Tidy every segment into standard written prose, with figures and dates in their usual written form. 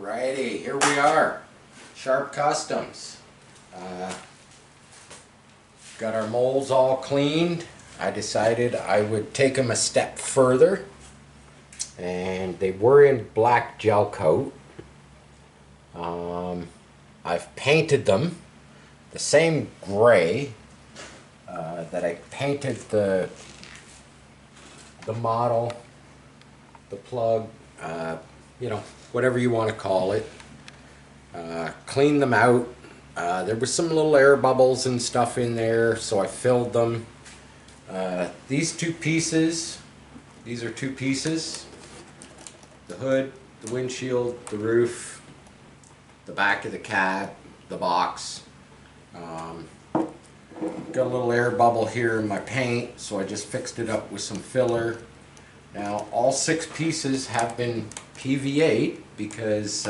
Alrighty, here we are, Sharp Customs. Got our molds all cleaned. I decided I would take them a step further, and they were in black gel coat. I've painted them the same gray that I painted the model, the plug, you know, whatever you want to call it. Cleaned them out. There was some little air bubbles and stuff in there, so I filled them. These two pieces, these are two pieces: the hood, the windshield, the roof, the back of the cab, the box. Got a little air bubble here in my paint, so I just fixed it up with some filler. Now all 6 pieces have been PVA'd because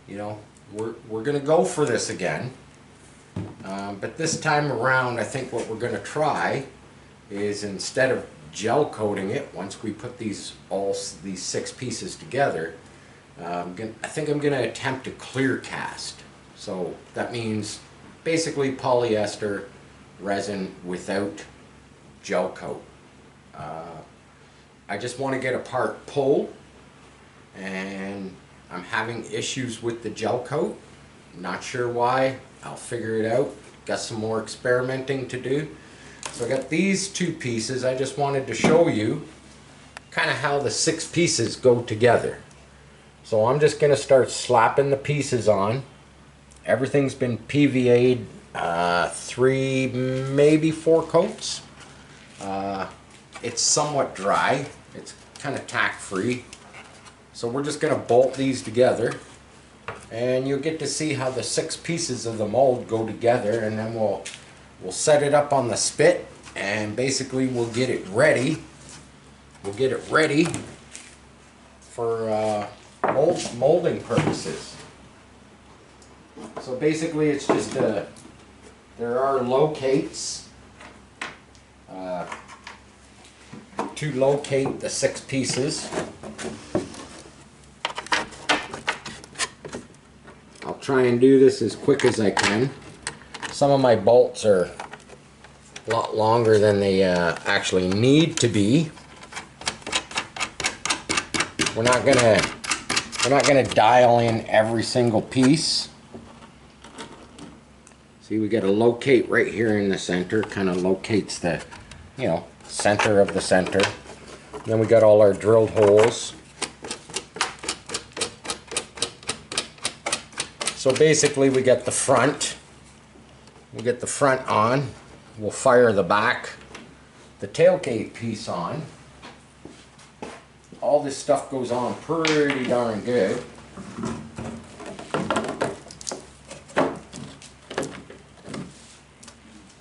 you know, we're gonna go for this again, but this time around I think what we're gonna try is, instead of gel coating it, once we put these 6 pieces together, I think I'm gonna attempt to clear cast. So that means basically polyester resin without gel coat. I just want to get a part pulled, and I'm having issues with the gel coat. Not sure why. I'll figure it out. Got some more experimenting to do. So I got these 2 pieces. I just wanted to show you kind of how the 6 pieces go together. So I'm just going to start slapping the pieces on. Everything's been PVA'd 3, maybe 4 coats. It's somewhat dry. It's kind of tack free. So we're just going to bolt these together, and you'll get to see how the 6 pieces of the mold go together, and then we'll set it up on the spit, and basically we'll get it ready. We'll get it ready for molding purposes. So basically it's just there are locates to locate the 6 pieces. I'll try and do this as quick as I can. Some of my bolts are a lot longer than they actually need to be. We're not gonna dial in every single piece. See, we got a locate right here in the center. Kind of locates the, you know, center of the center. Then we got all our drilled holes. So basically we get the front. We'll get the front on. We'll fire the back, the tailgate piece on. All this stuff goes on pretty darn good.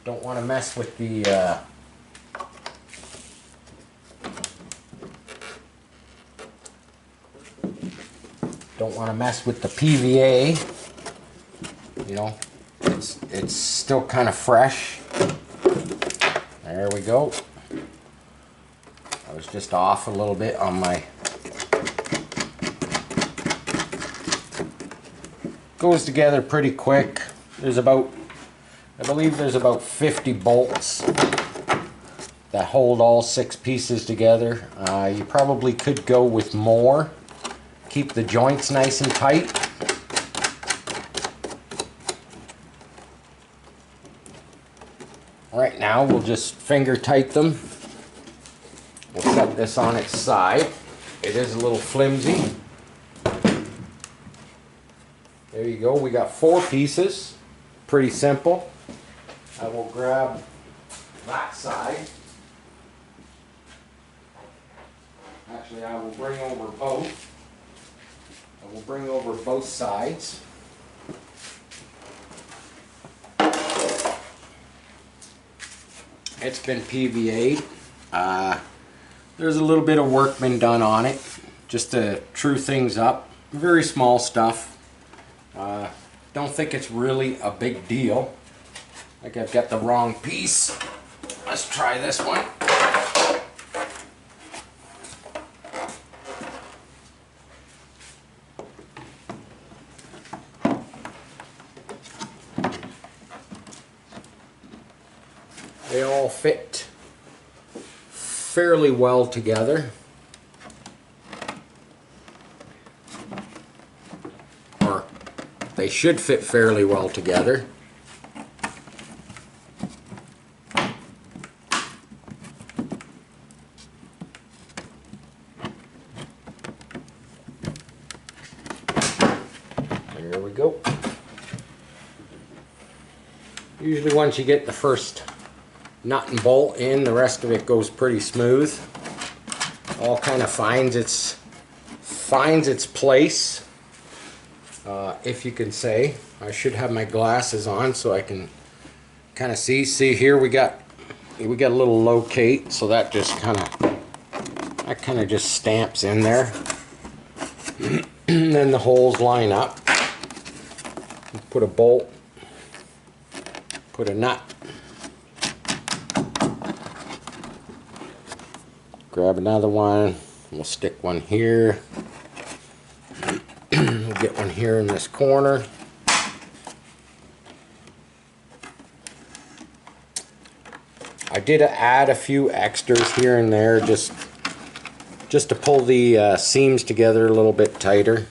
Don't want to mess with the PVA. You know, it's still kind of fresh. There we go. I was just off a little bit on my. Goes together pretty quick. There's about, I believe there's about 50 bolts that hold all 6 pieces together. You probably could go with more. Keep the joints nice and tight. Right now we'll just finger tight them. We'll set this on its side. It is a little flimsy. There you go. We got 4 pieces. Pretty simple. I will grab that side. Actually, I will bring over both. I will bring over both sides. It's been PVA'd. There's a little bit of work been done on it just to true things up. Very small stuff. Don't think it's really a big deal. I think I've got the wrong piece. Let's try this one. all fit fairly well together. Or they should fit fairly well together. There we go. Usually once you get the first nut and bolt in, the rest of it goes pretty smooth. All kind of finds its place, if you can say. I should have my glasses on so I can kind of see. See here we got a little locate, so that just kind of just stamps in there. And then the holes line up. Put a bolt, put a nut, grab another one, we'll stick one here, we'll get one here in this corner. I did add a few extras here and there just to pull the seams together a little bit tighter.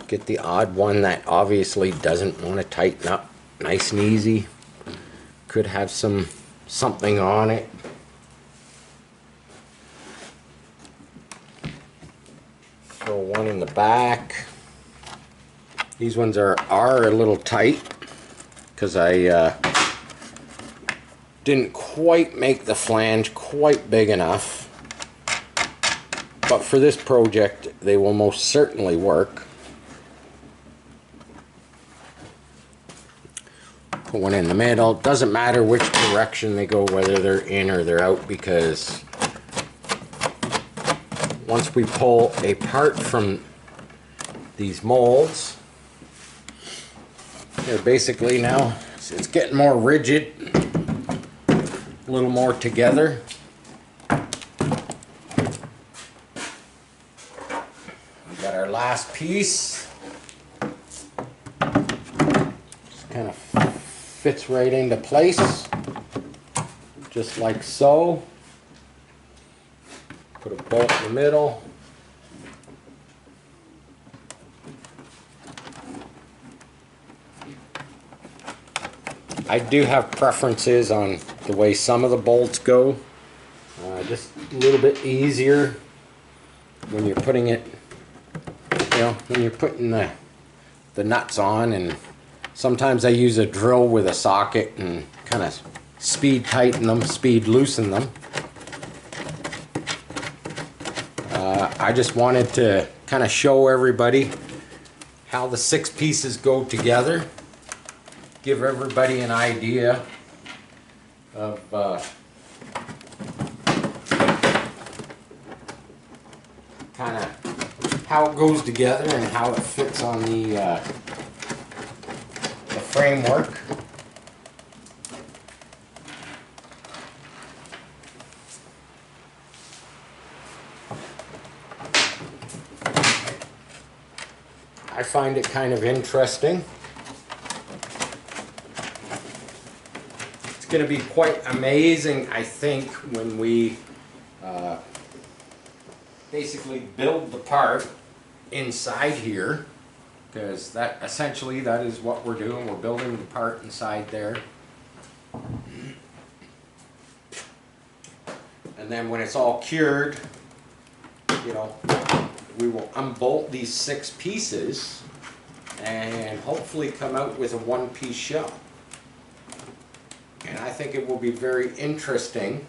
Get the odd one that obviously doesn't want to tighten up nice and easy. Could have something on it. Throw one in the back. These ones are a little tight because I didn't quite make the flange quite big enough. But for this project, they will most certainly work. Put one in the middle. Doesn't matter which direction they go, whether they're in or they're out, because once we pull a part from these molds, they're basically now, it's getting more rigid, a little more together. We got our last piece. Just kind of fits right into place, just like so. Put a bolt in the middle. I do have preferences on the way some of the bolts go. Just a little bit easier when you're putting it, when you're putting the nuts on, and sometimes I use a drill with a socket and kind of speed tighten them, speed loosen them. I just wanted to kind of show everybody how the 6 pieces go together. Give everybody an idea of kind of how it goes together and how it fits on the framework. I find it kind of interesting. It's going to be quite amazing, I think, when we basically build the part inside here, because that essentially that is what we're doing. We're building the part inside there, and then when it's all cured, we will unbolt these 6 pieces and hopefully come out with a one-piece shell. And I think it will be very interesting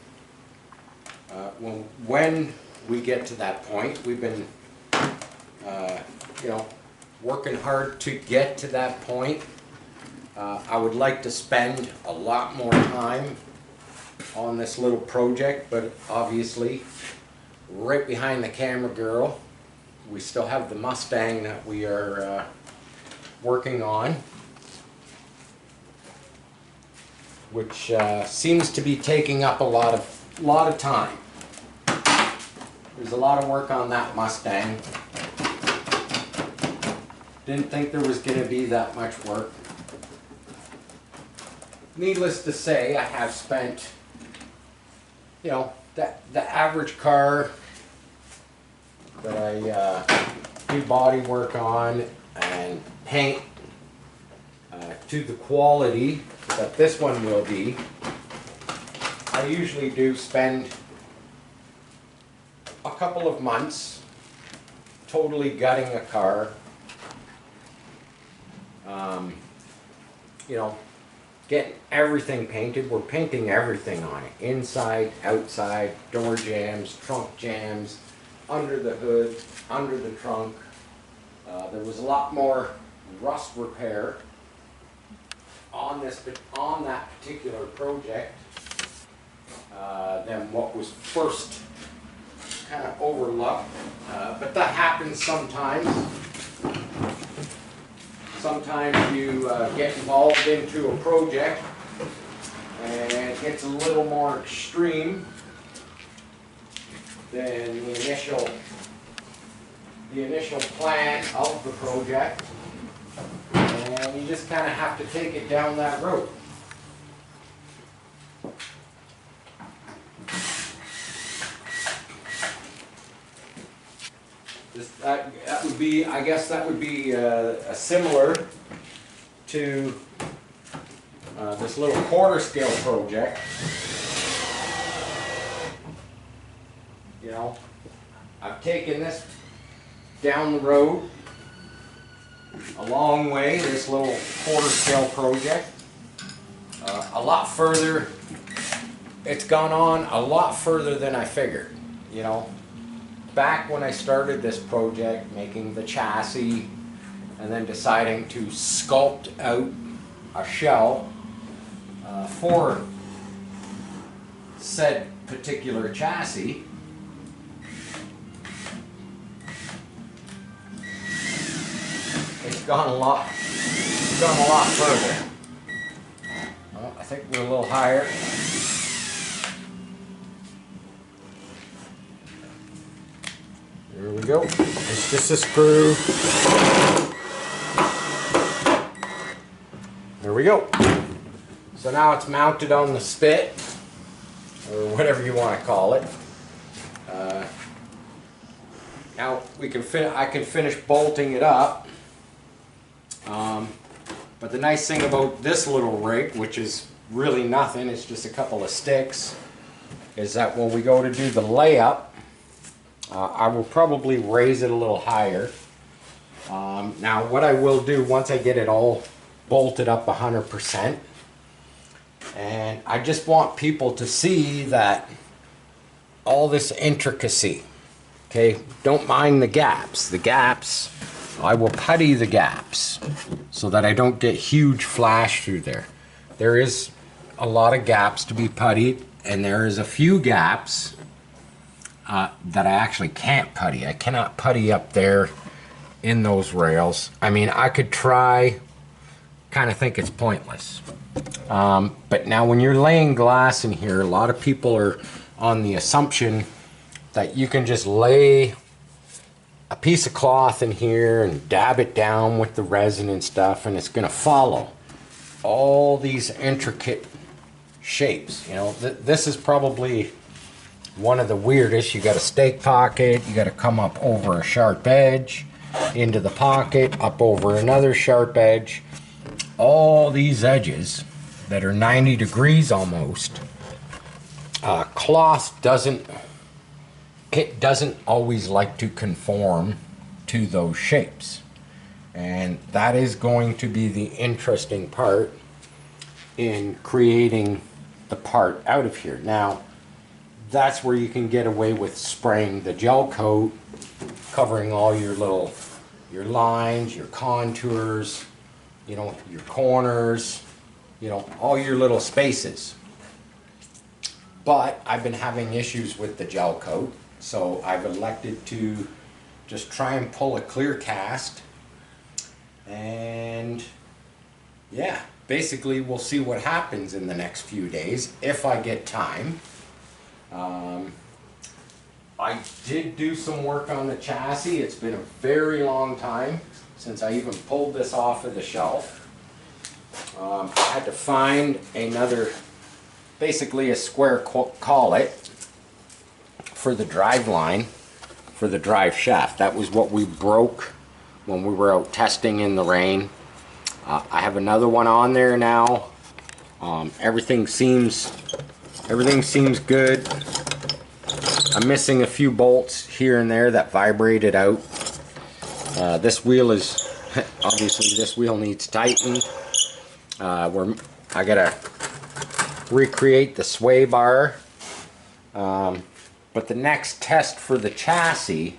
when we get to that point. We've been working hard to get to that point. I would like to spend a lot more time on this little project, but obviously right behind the camera girl we still have the Mustang that we are working on, which seems to be taking up a lot of time. There's a lot of work on that Mustang. Didn't think there was going to be that much work. Needless to say, I have spent, you know, the average car that I do body work on and paint to the quality that this one will be. I usually do spend a couple of months totally gutting a car. You know, getting everything painted. We're painting everything on it. Inside, outside, door jambs, trunk jambs, under the hood, under the trunk. There was a lot more rust repair on that particular project than what was first kind of overlooked. But that happens sometimes. Sometimes you get involved into a project and it gets a little more extreme than the initial plan of the project, and you just kind of have to take it down that road. That would be, I guess that would be similar to this little quarter scale project. You know, I've taken this down the road a long way, this little quarter scale project. A lot further, it's gone on a lot further than I figured, you know. Back when I started this project, making the chassis and then deciding to sculpt out a shell for said particular chassis, it's gone a lot further. Well, I think we're a little higher. There we go. It's just a screw. There we go. So now it's mounted on the spit, or whatever you want to call it. Now I can finish bolting it up. But the nice thing about this little rig, which is really nothing, it's just a couple of sticks, is that when we go to do the layup, I will probably raise it a little higher. Now what I will do once I get it all bolted up 100%, and I just want people to see that all this intricacy, okay, don't mind the gaps. The gaps, I will putty the gaps so that I don't get huge flash through there. There is a lot of gaps to be puttied, and there is a few gaps that I actually can't putty. I cannot putty up there in those rails. I mean, I could try, kind of think it's pointless. But now when you're laying glass in here, a lot of people are on the assumption that you can just lay a piece of cloth in here and dab it down with the resin and stuff, and it's going to follow all these intricate shapes. You know, this is probably one of the weirdest. You got a stake pocket, you got to come up over a sharp edge, into the pocket, up over another sharp edge. All these edges that are 90 degrees almost. Cloth doesn't always like to conform to those shapes. And that is going to be the interesting part in creating the part out of here. Now, that's where you can get away with spraying the gel coat, covering all your lines, your contours, you know, your corners, you know, all your little spaces. But I've been having issues with the gel coat, so I've elected to just try and pull a clear cast, and yeah, basically we'll see what happens in the next few days if I get time. I did do some work on the chassis. It's been a very long time since I even pulled this off of the shelf. I had to find another, basically a square collet for the drive line, for the drive shaft. That was what we broke when we were out testing in the rain. I have another one on there now. Everything seems good. I'm missing a few bolts here and there that vibrated out. This wheel is obviously, this wheel needs tightened. I gotta recreate the sway bar. But the next test for the chassis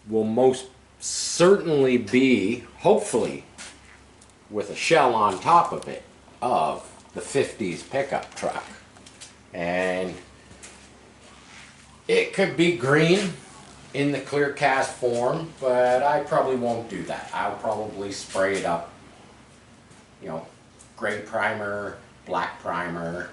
will most certainly be, hopefully, with a shell on top of it, of the 50s pickup truck. And it could be green in the clear cast form, but I probably won't do that. I'll probably spray it up, you know, gray primer, black primer,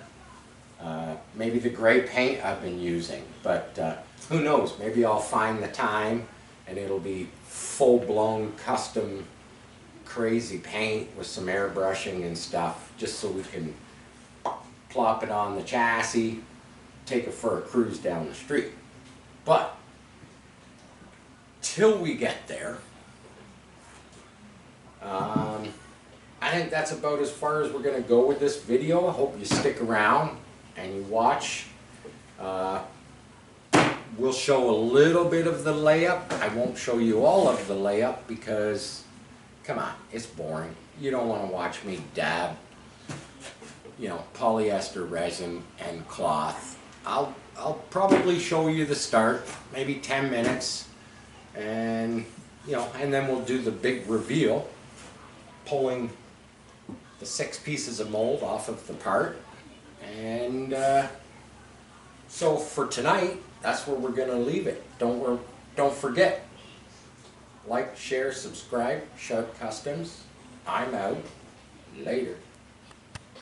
maybe the gray paint I've been using, but who knows, maybe I'll find the time and it'll be full-blown custom crazy paint with some airbrushing and stuff, just so we can plop it on the chassis, take it for a cruise down the street. But till we get there, I think that's about as far as we're going to go with this video. I hope you stick around and you watch. We'll show a little bit of the layup. I won't show you all of the layup because, come on, it's boring. You don't want to watch me dab, you know, polyester resin and cloth. I'll probably show you the start, maybe 10 minutes, and you know, and then we'll do the big reveal, pulling the 6 pieces of mold off of the part. And so for tonight, that's where we're going to leave it. Don't forget, like, share, subscribe, Shut Customs. I'm out. Later.